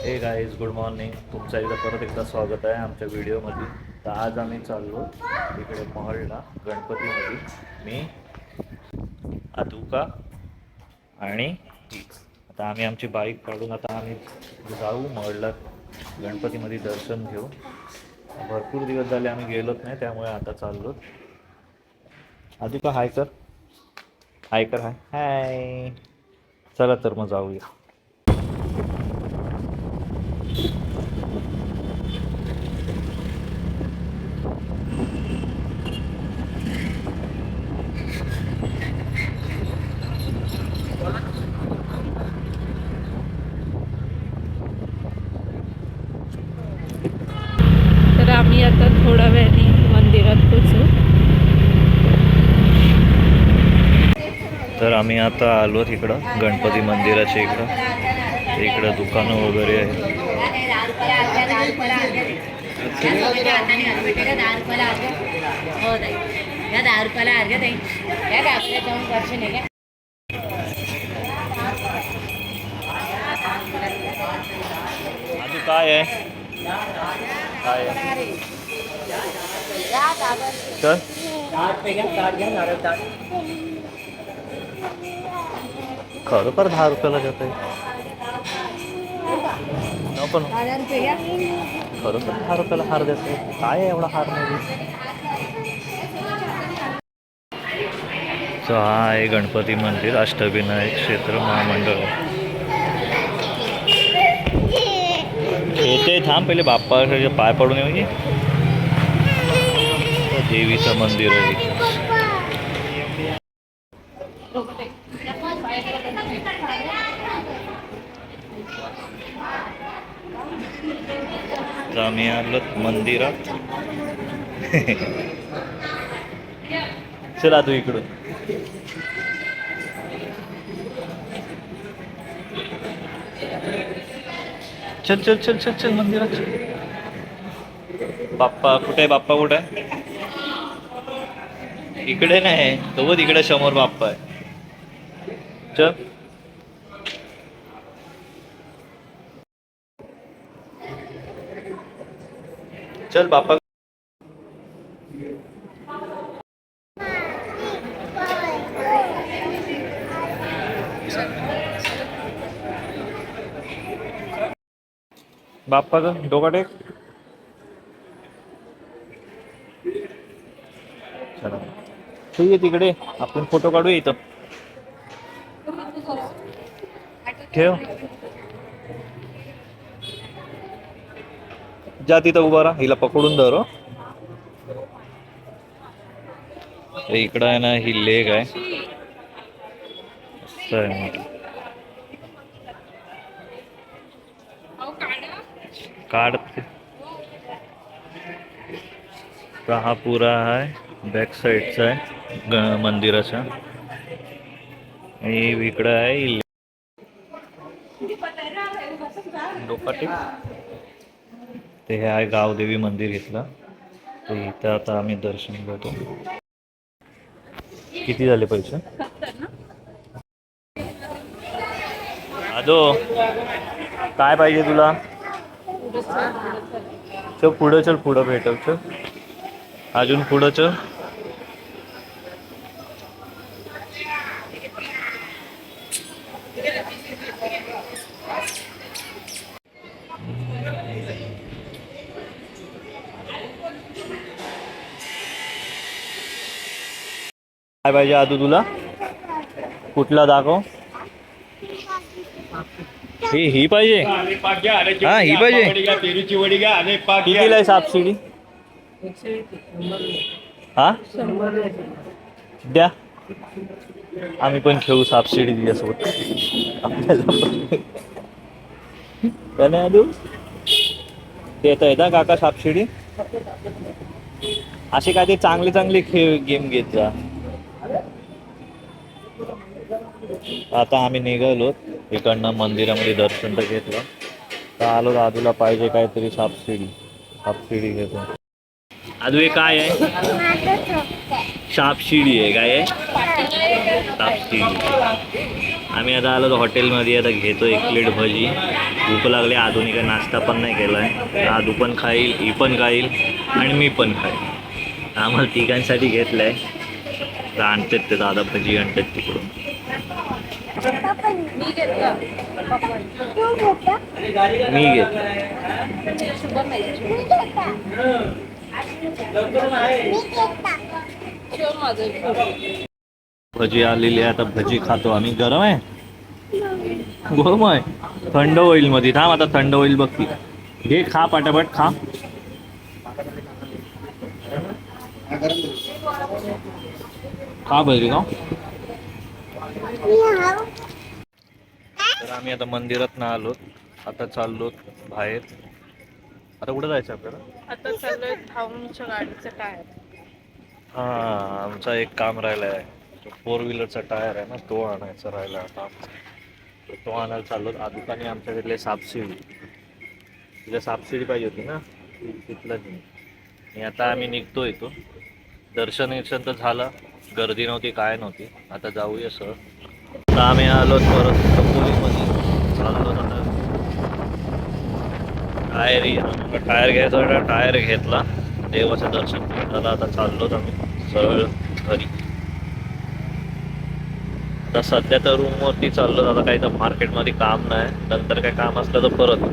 हे guys, good morning. तुमचं परत एकदा स्वागत आहे आमच्या व्हिडिओमध्ये. तर आज आम्ही चाललो इकडे महलला, गणपतीमध्ये. मी, अदुका आणि आता आम्ही आमची बाईक काढून आता आम्ही जाऊ महलला, गणपतीमध्ये दर्शन घेऊ. भरपूर दिवस झाले आम्ही गेलोच नाही, त्यामुळे आता चाललो. अदुका हाय कर, हाय कर, हाय हाय. चला तर मग जाऊया. तर आम्ही आता थोड्या वेळाने मंदिरात पोचू. तर आम्ही आता आलो इकडं गणपती मंदिराच्या इकडं दुकानं वगैरे आहेत. अजून काय आहे, काय आहे तर खरोखर 10 रुपयाला देत आहे. पण खरोखर 10 रुपयाला हार देत आहे. काय आहे एवढा हार मध्ये? हा आहे गणपती मंदिर, अष्टविनायक क्षेत्र महामंडळ. येते, थांब पहिले बाप्पा पाय पडून येऊ. देवीचं मंदिर आहे. आम्ही आलो मंदिरात. चला तू इकडून. चल चल चल चल चल मंदिरात. बाप्पा कुठे आहे? बाप्पा कुठे आहे? इकडे नाही, तो तिकडे समोर बाप्पा आहे. चल चल बाप्पा. बाप्पा का डोका टेक. चला ठीक आहे, तिकडे आपण फोटो काढू. इथं ठेव, जा तिथं उभा राहा. हिला पकडून धर. इकडं आहे ना, ही लेग आहे. काढते. हा पुरा आहे बॅक साईडचा आहे मंदिराच्या. आणि इकडं आहे डोकाटे. ते हे आहे गावदेवी मंदिर इथलं. तर इथं आता आम्ही दर्शन घेतो. किती झाले पैसे? अदो काय पाहिजे तुला? चल पुढं, चल पुढं भेटल. चल अजून पुढं चल. काय पाहिजे आदू तुला? कुठला दाखव. ही पाहिजे. हा ही पाहिजे. कितीला आहे सापशिडी? हा द्या, आम्ही पण खेळू सापशिडी तिच्यासोबत. आपल्याला आदू देत आहे ना काका सापशिडी. असे काय ते चांगले चांगले खेळ गेम घेत जा. आता आम्ही निघालो इकडनं मंदिरामध्ये दर्शन तर घेतलं. तर आलो दादूला पाहिजे काहीतरी सापशिडी घेतो. आदू हे काय आहे? सापशिडी आहे. काय आहे? सापशिडी. आम्ही आता आलो हॉटेलमध्ये, आता घेतो एक प्लेट भजी. भूक लागली, आधुनी काही नाश्ता पण नाही केला आहे. आधू पण खाईल, ही पण खाईल आणि मी पण खाईल. आम्हाला तिघांसाठी घेतलं आहे. आणतात ते दादा भजी आणतात तिकडून. मी घेतला मी घेतलं. शुभम भजी आलेली आहे, आता भजी खातो आम्ही. गरम आहे, गरम आहे. थंड होईल मध्ये, थांब आता थंड होईल बघ ती. घे, खा पटापट खा. खा भजी का. तर आम्ही आता मंदिरात ना आलो, आता चाललो बाहेर. आता कुठं जायचं आपल्याला. आता चाललोय भाऊंच्या गाडीचं टायर. हा, आमचा एक काम राहिला आहे. 4 व्हीलरचा टायर आहे ना, तो आणायचा राहिला आता. तो आणायला चाललो. आधुकाने आमच्याकडले सापशिडी, तिला सापशिडी पाहिजे होती ना, तिथलं नाही. आणि आता आम्ही निघतोय. तो दर्शन तर झालं, गर्दी नव्हती काय नव्हती. आता जाऊया सर. आता आम्ही आलो परत खोलीमध्ये. चाललो आता टायर घ्यायचा होता, टायर घेतला. देवाचं दर्शन झालं, आता चाललोच आम्ही सरळ घरी. आता सध्या तर रूमवरती चाललो. आता काही तर मार्केटमध्ये काम नाही, नंतर काय काम असलं तर परत